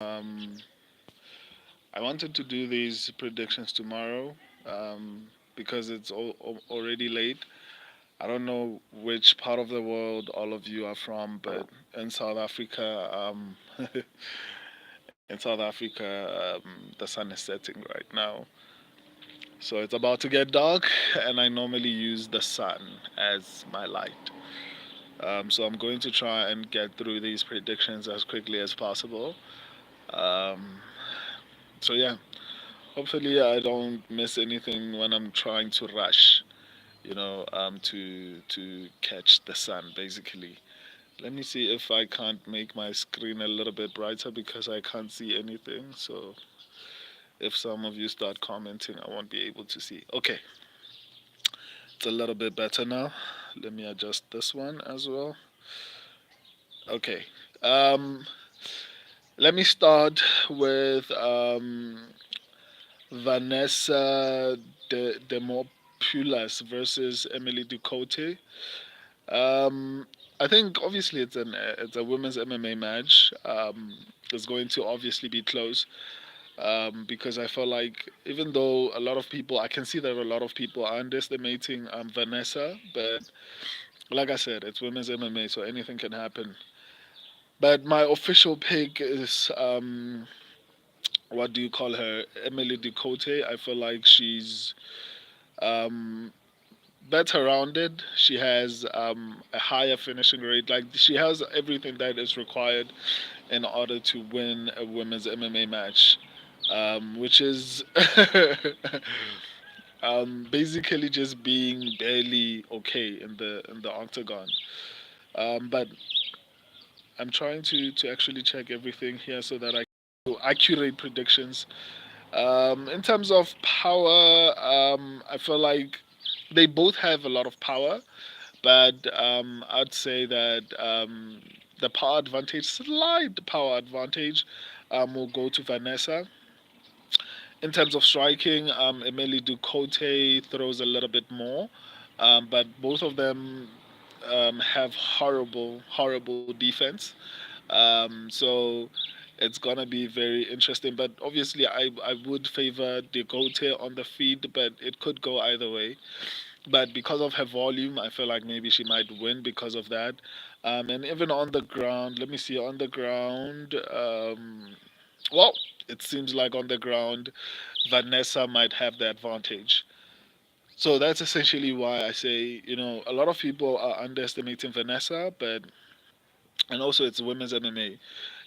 Um, I wanted to do these predictions tomorrow because it's already late. I don't know which part of the world all of you are from, but in South Africa, in South Africa, the sun is setting right now. So it's about to get dark, and I normally use the sun as my light. So I'm going to try and get through these predictions as quickly as possible. Um, so yeah, hopefully I don't miss anything when I'm trying to rush. To catch the sun basically. Let me see if I can't make my screen a little bit brighter because I can't see anything. So if some of you start commenting, I won't be able to see. Okay, it's a little bit better now. Let me adjust this one as well. Okay. Um, Let me start with Vanessa Demopoulos versus Emily Ducote. Um, I think obviously it's a women's MMA match. It's going to obviously be close because I feel like even though a lot of people, I can see that a lot of people are underestimating Vanessa, but like I said, it's women's MMA, so anything can happen. But my official pick is what do you call her, Emily Ducote. I feel like she's um, better rounded. She has a higher finishing rate. Like she has everything that is required in order to win a women's MMA match, which is basically just being barely okay in the octagon. But I'm trying to actually check everything here so that I can do accurate predictions. In terms of power, I feel like they both have a lot of power, but I'd say that the power advantage, slight power advantage, will go to Vanessa. In terms of striking, Emily Ducote throws a little bit more, but both of them have horrible defense. So it's gonna be very interesting. But obviously, I would favor Ducote on the feed, but it could go either way. But because of her volume, I feel like maybe she might win because of that. And even on the ground, let me see on the ground. Well, it seems like on the ground, Vanessa might have the advantage. So that's essentially why I say, a lot of people are underestimating Vanessa, but and also it's women's MMA.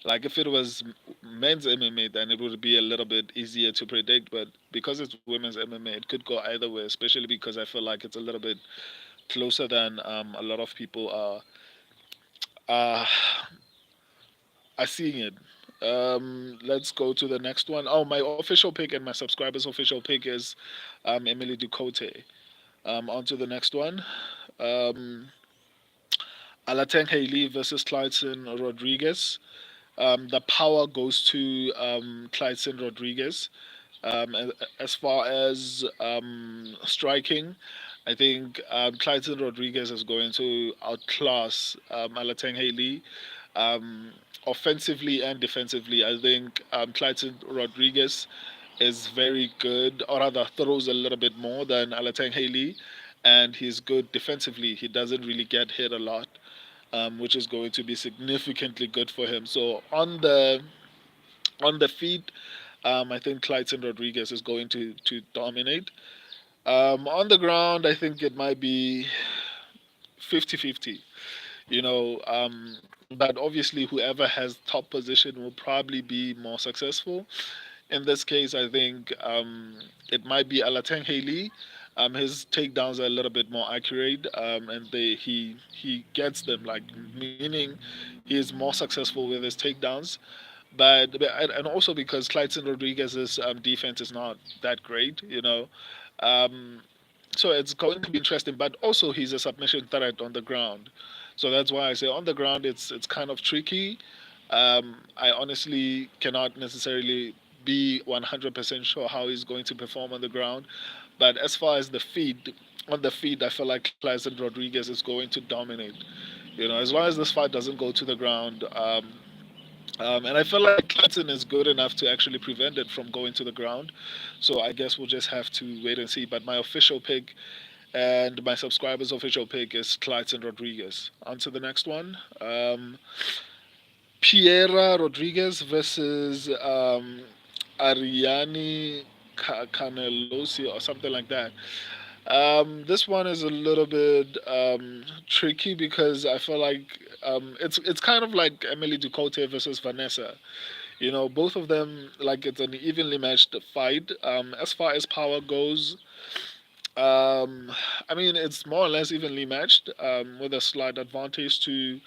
Like if it was men's MMA, then it would be a little bit easier to predict. But because it's women's MMA, it could go either way. Especially because I feel like it's a little bit closer than a lot of people uh, are seeing it. Let's go to the next one. Oh, my official pick and my subscribers' official pick is Emily Ducote. On to the next one. Um, Alateng Haley versus Clydeson Rodriguez. The power goes to Clydeson Rodriguez. As far as striking, I think Clydeson Rodriguez is going to outclass Alateng Haley. Offensively and defensively, I think Clydeson Rodriguez is very good, or rather throws a little bit more than Alateng Haley, and he's good defensively. He doesn't really get hit a lot, which is going to be significantly good for him. So on the feet, I think Clydeson Rodriguez is going to dominate. On the ground, I think it might be 50-50. But obviously, whoever has top position will probably be more successful. In this case, I think it might be Alateng Haley. His takedowns are a little bit more accurate, and he gets them, like meaning he is more successful with his takedowns. And also because Clydeson Rodriguez's defense is not that great, Um, so it's going to be interesting. But also he's a submission threat on the ground, so that's why I say on the ground it's kind of tricky. I honestly cannot necessarily be 100% sure how he's going to perform on the ground, but as far as on the feed, I feel like Clydeson Rodriguez is going to dominate. As long as this fight doesn't go to the ground, And I feel like Clinton is good enough to actually prevent it from going to the ground. So I guess we'll just have to wait and see. But my official pick and my subscribers' official pick is Clayton Rodriguez. On to the next one. Piera Rodriguez versus Ariane Canelosi or something like that. This one is a little bit tricky because I feel like it's kind of like Emily Ducote versus Vanessa. You know, both of them, like, it's an evenly matched fight. As far as power goes, um, I mean, it's more or less evenly matched, with a slight advantage to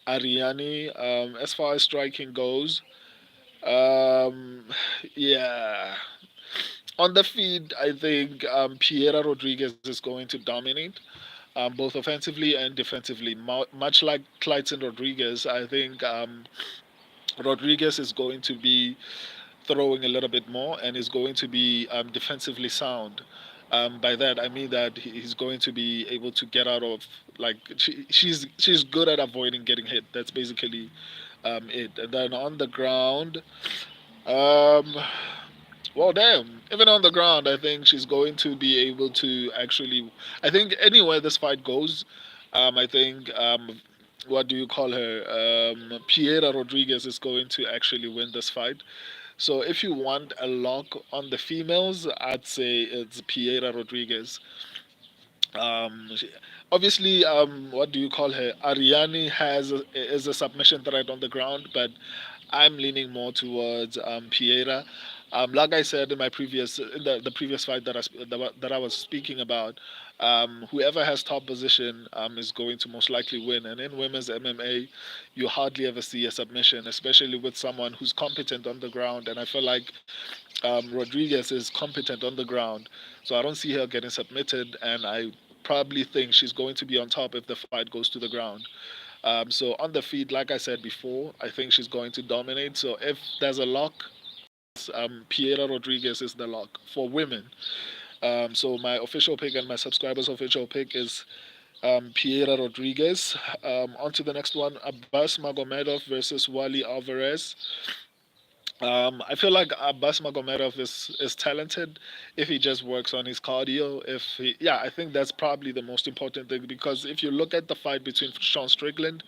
Ariane. As far as striking goes, um, yeah. On the feed, I think Piera Rodriguez is going to dominate, both offensively and defensively. Much like Clayton Rodriguez, I think Rodriguez is going to be throwing a little bit more and is going to be defensively sound. By that I mean that he's going to be able to get out of, like, she's good at avoiding getting hit. That's basically it. And then on the ground, um, well, damn. Even on the ground, I think she's going to be able to actually. I think anywhere this fight goes, I think what do you call her? Piera Rodriguez is going to actually win this fight. So if you want a lock on the females, I'd say it's Piera Rodriguez. She, obviously, what do you call her? Ariane is a submission threat on the ground, but I'm leaning more towards Piera. Like I said in my previous in the previous fight that I was speaking about, whoever has top position is going to most likely win. And in women's MMA, you hardly ever see a submission, especially with someone who's competent on the ground. And I feel like Rodriguez is competent on the ground, so I don't see her getting submitted. And I probably think she's going to be on top if the fight goes to the ground. So on the feet, like I said before, I think she's going to dominate. So if there's a lock, Piera Rodriguez is the lock for women. So my official pick and my subscribers' official pick is Piera Rodriguez. On to the next one, Abbas Magomedov versus Wally Alvarez. I feel like Abbas Magomedov is talented if he just works on his cardio. Yeah, I think that's probably the most important thing because if you look at the fight between Sean Strickland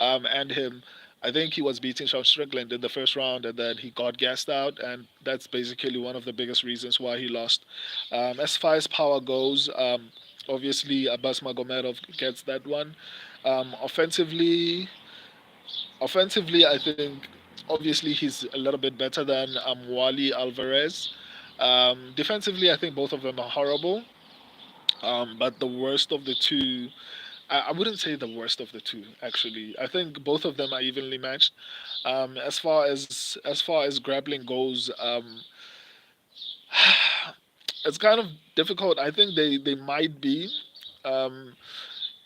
and him, I think he was beating Sean Strickland in the first round and then he got gassed out, and that's basically one of the biggest reasons why he lost. As far as power goes, obviously Abbas Magomedov gets that one. Offensively, I think obviously he's a little bit better than Wally Alvarez. Defensively, I think both of them are horrible. But the worst of the two, I wouldn't say the worst of the two. Actually, I think both of them are evenly matched. As far as grappling goes, it's kind of difficult. I think they might be. Um,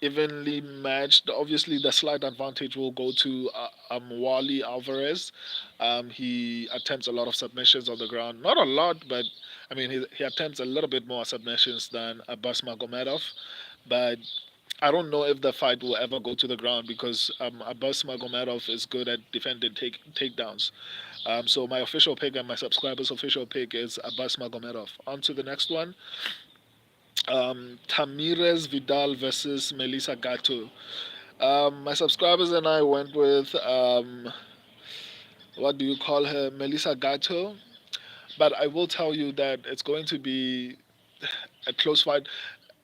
Evenly matched. Obviously, the slight advantage will go to Wally Alvarez. He attempts a lot of submissions on the ground. Not a lot, but I mean, he attempts a little bit more submissions than Abbas Magomedov. But I don't know if the fight will ever go to the ground because Abbas Magomedov is good at defending takedowns. So my official pick and my subscribers' official pick is Abbas Magomedov. On to the next one. Tamirez Vidal versus Melissa Gatto. My subscribers and I went with what do you call her, Melissa Gatto. But I will tell you that it's going to be a close fight.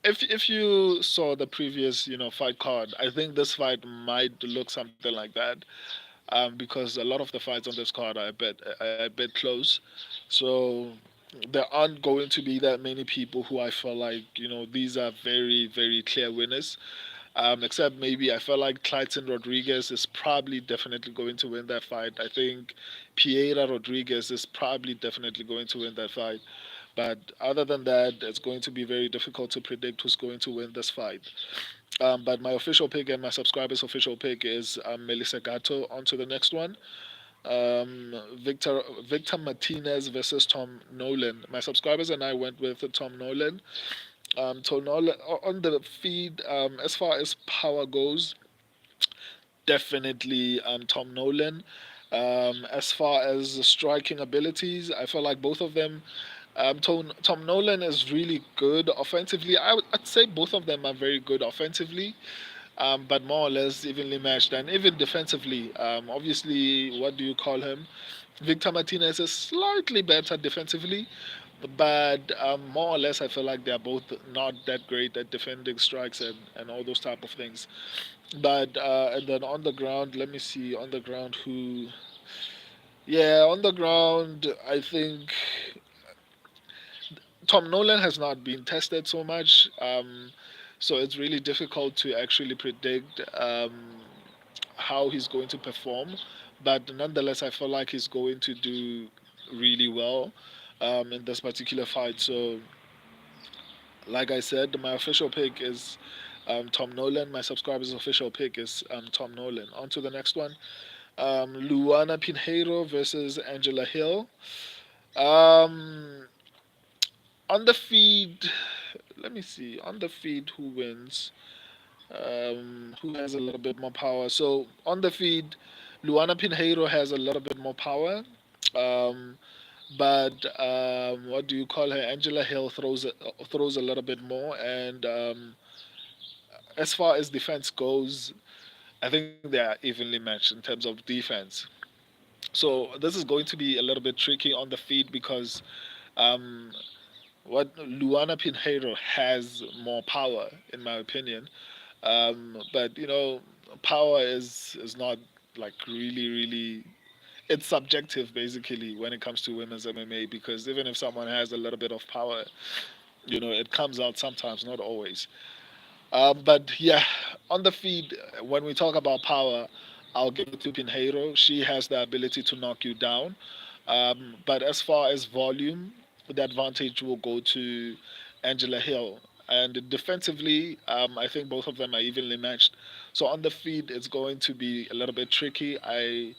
If you saw the previous fight card, I think this fight might look something like that. Because a lot of the fights on this card are a bit close. So there aren't going to be that many people who I feel like these are very very clear winners. Except maybe I feel like Clayton Rodriguez is probably definitely going to win that fight. I think Piera Rodriguez is probably definitely going to win that fight. But other than that, it's going to be very difficult to predict who's going to win this fight. But my official pick and my subscribers' official pick is Melissa Gatto. On to the next one. Victor Martinez versus Tom Nolan. My subscribers and I went with Tom Nolan. Tom Nolan on the feed. As far as power goes, definitely Tom Nolan. As far as the striking abilities, I feel like both of them. Tom Nolan is really good offensively. I'd say both of them are very good offensively, but more or less evenly matched. And even defensively, obviously, what do you call him? Victor Martinez is slightly better defensively, but more or less, I feel like they're both not that great at defending strikes and all those type of things. But and then on the ground, let me see on the ground who. Yeah, on the ground, I think Tom Nolan has not been tested so much, so it's really difficult to actually predict how he's going to perform. But nonetheless, I feel like he's going to do really well in this particular fight. So, like I said, my official pick is Tom Nolan. My subscribers' official pick is Tom Nolan. On to the next one. Luana Pinheiro versus Angela Hill. Um, on the feed, let me see. On the feed, who wins? Who has a little bit more power? So on the feed, Luana Pinheiro has a little bit more power. Um, but what do you call her? Angela Hill throws a little bit more. And as far as defense goes, I think they are evenly matched in terms of defense. So this is going to be a little bit tricky on the feed because um, what Luana Pinheiro has more power, in my opinion. But power is not like really. It's subjective basically when it comes to women's MMA because even if someone has a little bit of power, it comes out sometimes, not always. But yeah, on the feed, when we talk about power, I'll give it to Pinheiro. She has the ability to knock you down. But as far as volume, the advantage will go to Angela Hill. And defensively, I think both of them are evenly matched. So on the feed, it's going to be a little bit tricky. I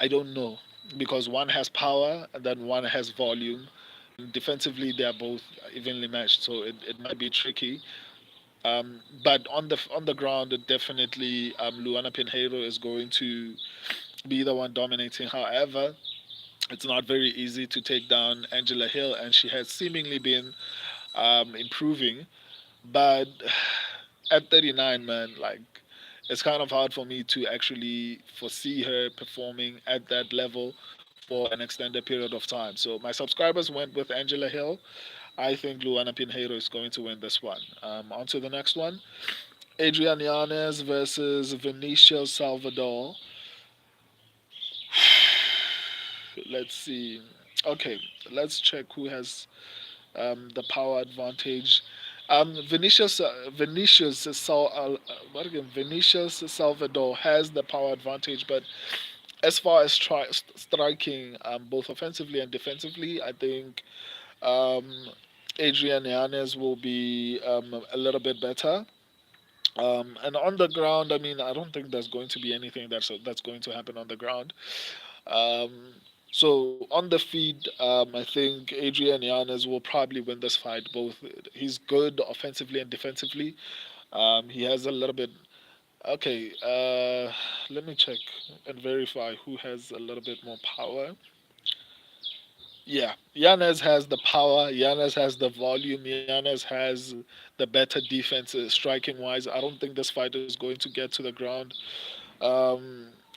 don't know because one has power and then one has volume. Defensively, they are both evenly matched, so it might be tricky. But on the ground, definitely Luana Pinheiro is going to be the one dominating. However, it's not very easy to take down Angela Hill, and she has seemingly been improving. But at 39, man, like it's kind of hard for me to actually foresee her performing at that level for an extended period of time. So my subscribers went with Angela Hill. I think Luana Pinheiro is going to win this one. On to the next one. Adrian Yanez versus Vinicius Salvador. Let's see. Okay, let's check who has the power advantage. What again? Vinicius Salvador has the power advantage, but as far as striking, both offensively and defensively, I think um, Adrian Yanez will be a little bit better. And on the ground, I mean, I don't think there's going to be anything that's going to happen on the ground. Um, so on the feed, I think Adrian Yanez will probably win this fight. Both he's good offensively and defensively. He has a little bit. Okay, let me check and verify who has a little bit more power. Yeah, Yanez has the power. Yanez has the volume. Yanez has the better defense, striking wise. I don't think this fight is going to get to the ground.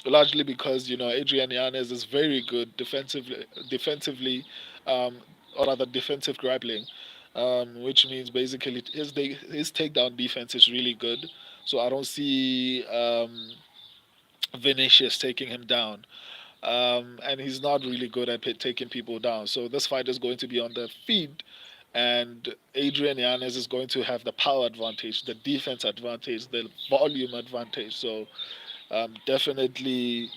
Largely because Adrian Yanez is very good defensively, um, or rather defensive grappling, which means basically his takedown defense is really good. So I don't see Vinicius taking him down. And he's not really good at taking people down. So this fight is going to be on the feet, and Adrian Yanez is going to have the power advantage, the defense advantage, the volume advantage. So definitely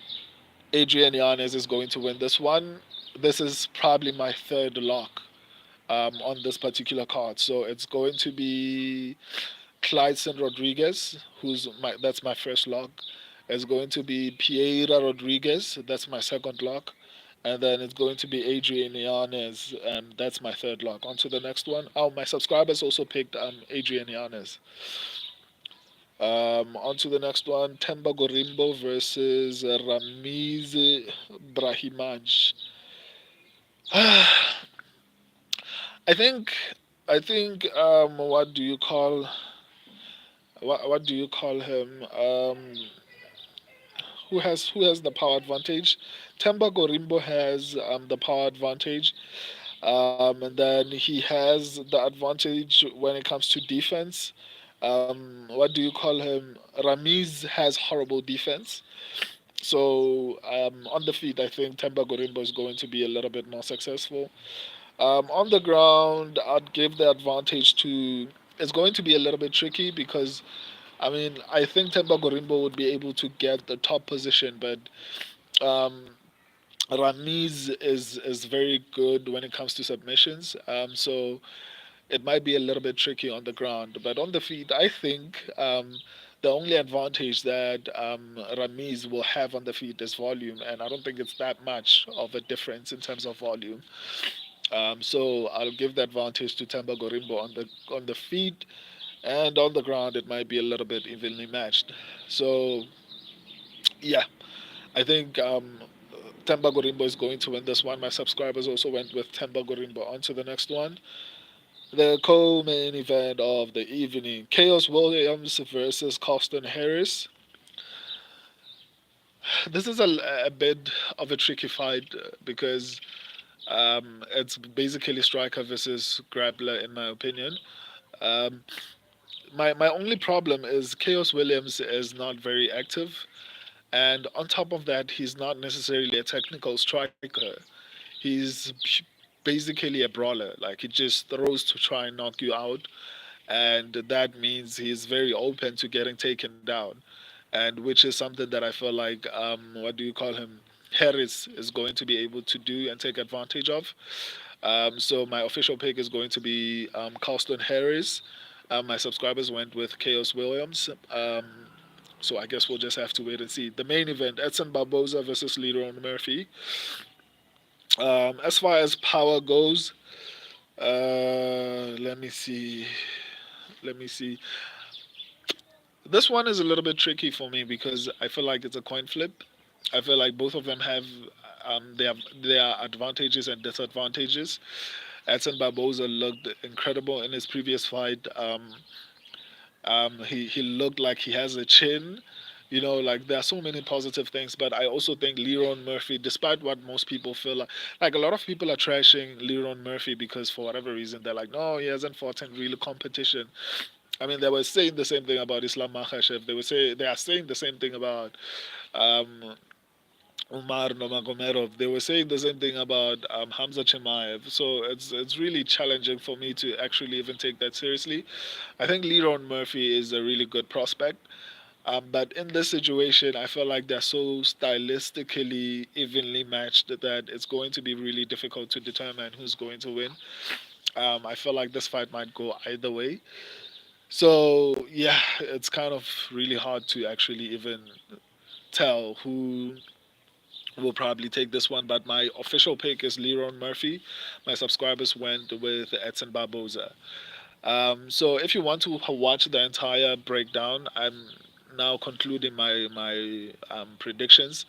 Adrian Yanez is going to win this one. This is probably my third lock on this particular card. So it's going to be Clydeson Rodriguez, that's my first lock. It's going to be Piera Rodriguez, that's my second lock. And then it's going to be Adrian Yanez, and that's my third lock. On to the next one. Oh, my subscribers also picked Adrian Yanez. On to the next one. Temba Gorimbo versus Ramiz Brahimaj. I think what do you call what do you call him? Who has the power advantage? Temba Gorimbo has the power advantage, and then he has the advantage when it comes to defense. What do you call him? Ramiz has horrible defense. So on the feet, I think Temba Gorimbo is going to be a little bit more successful. On the ground, I'd give the advantage to. It's going to be a little bit tricky because I think Temba Gorimbo would be able to get the top position, but um, Ramiz is very good when it comes to submissions. So it might be a little bit tricky on the ground, but on the feet, I think the only advantage that Ramiz will have on the feet is volume, and I don't think it's that much of a difference in terms of volume. So I'll give the advantage to Temba Gorimbo on the feet, and on the ground it might be a little bit evenly matched. So yeah, I think Temba Gorimbo is going to win this one. My subscribers also went with Temba Gorimbo. On to the next one. The co-main event of the evening: Chaos Williams versus Costin Harris. This is a bit of a tricky fight because it's basically striker versus grappler, in my opinion. Um, my only problem is Chaos Williams is not very active, and on top of that, he's not necessarily a technical striker. He's basically a brawler. Like he just throws to try and knock you out, and that means he's very open to getting taken down, and which is something that I feel like what do you call him? Harris is going to be able to do and take advantage of. So my official pick is going to be Carlston Harris. My subscribers went with Chaos Williams. So I guess we'll just have to wait and see. The main event: Edson Barboza versus Lerone Murphy. As far as power goes, let me see. Let me see. This one is a little bit tricky for me because I feel like it's a coin flip. I feel like both of them have their advantages and disadvantages. Edson Barboza looked incredible in his previous fight. He looked like he has a chin. Like there are so many positive things, but I also think Leron Murphy, despite what most people feel like a lot of people are trashing Leron Murphy because for whatever reason they're like, no, he hasn't fought in real competition. They were saying the same thing about Islam Makhachev. They are saying the same thing about um, Umar Nurmagomedov. They were saying the same thing about Hamza Chimaev. So it's really challenging for me to actually even take that seriously. I think Leron Murphy is a really good prospect. But in this situation, I feel like they're so stylistically evenly matched that it's going to be really difficult to determine who's going to win. I feel like this fight might go either way. So yeah, it's kind of really hard to actually even tell who will probably take this one. But my official pick is Leron Murphy. My subscribers went with Edson Barboza. So if you want to watch the entire breakdown, I'm now concluding my predictions.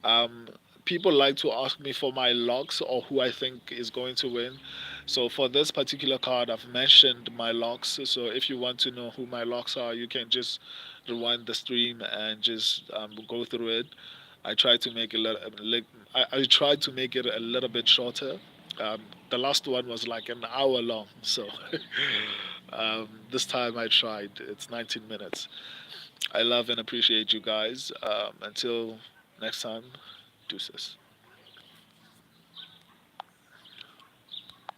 Um, People like to ask me for my locks or who I think is going to win. So for this particular card, I've mentioned my locks. So if you want to know who my locks are, you can just rewind the stream and just go through it. I tried to make it like I tried to make it a little bit shorter. Um, the last one was like an hour long, so this time I tried. It's 19 minutes. I love and appreciate you guys. Until next time, deuces.